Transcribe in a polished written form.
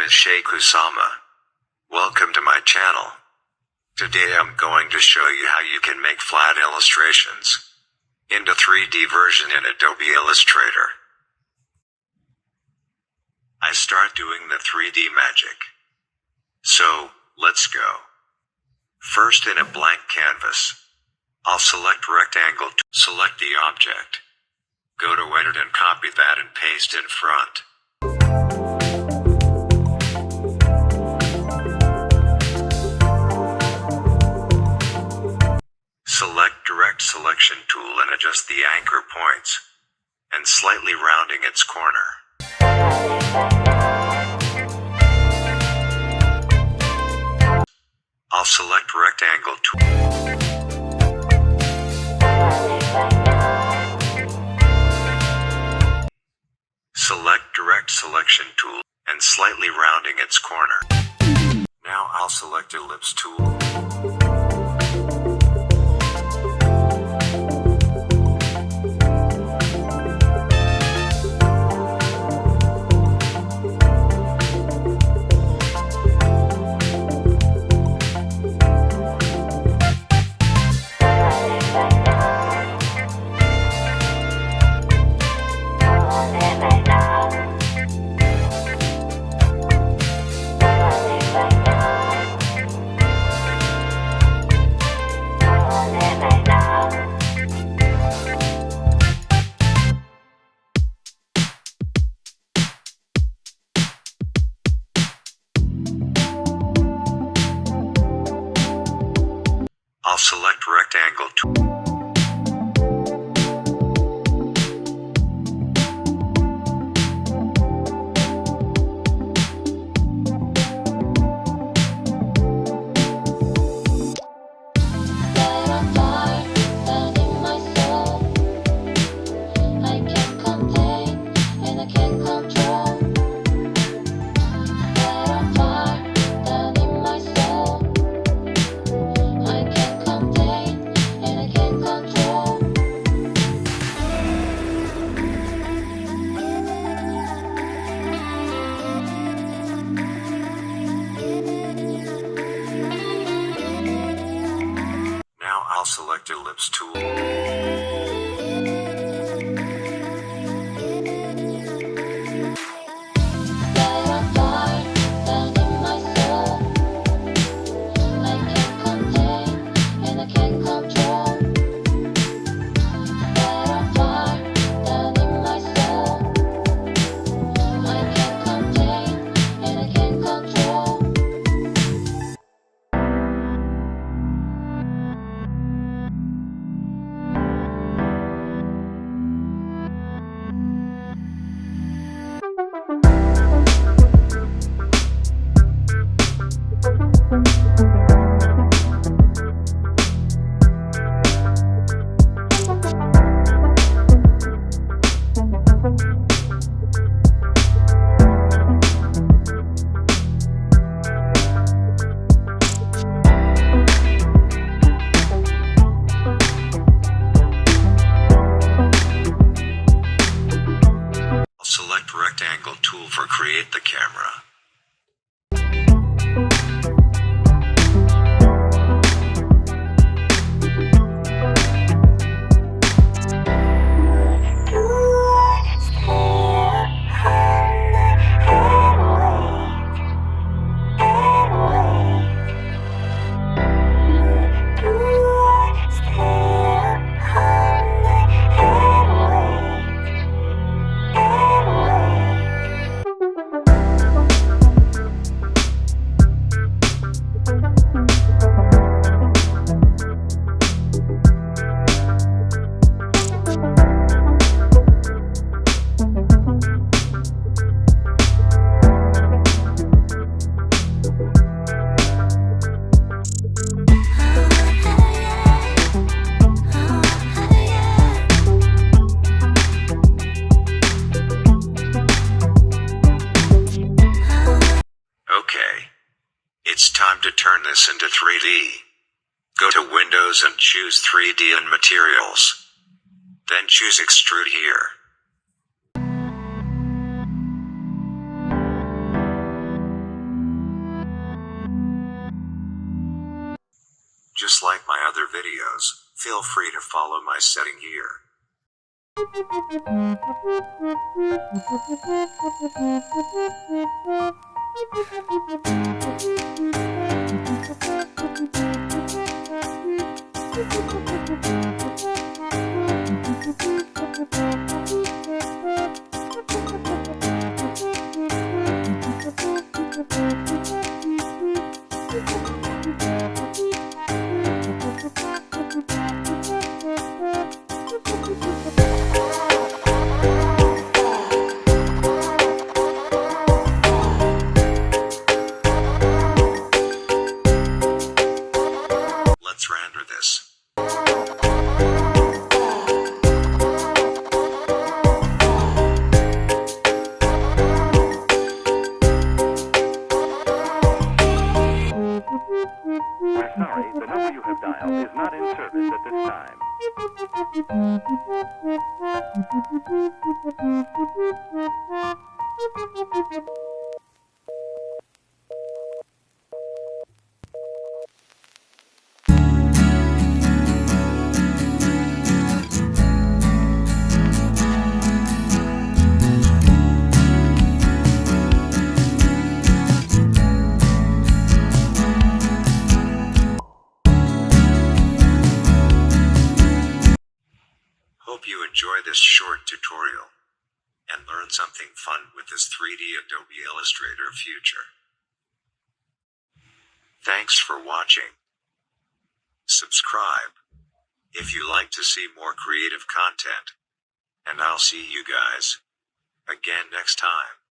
is Sheikh Usama. Welcome to my channel. Today I'm going to show you how you can make flat illustrations into 3D version in Adobe Illustrator. I start doing the 3D magic. So, let's go. First, in a blank canvas, I'll select rectangle, select the object. Go to edit and copy that and paste in front. Select direct selection tool and adjust the anchor points, and slightly rounding its corner. I'll select rectangle tool. Select direct selection tool, and slightly rounding its corner. Now I'll select ellipse tool. I'll select rectangle tool. I'll select ellipse tool. Select rectangle tool for create the camera. It's time to turn this into 3D. Go to Windows and choose 3D and Materials. Then choose Extrude here. my other videos, feel free to follow my setting here. Let's render this. We're sorry, the number you have dialed is not in service at this time. Hope you enjoy this short tutorial and learn something fun with this 3D Adobe Illustrator feature. Thanks for watching. Subscribe if you like to see more creative content, and I'll see you guys again next time.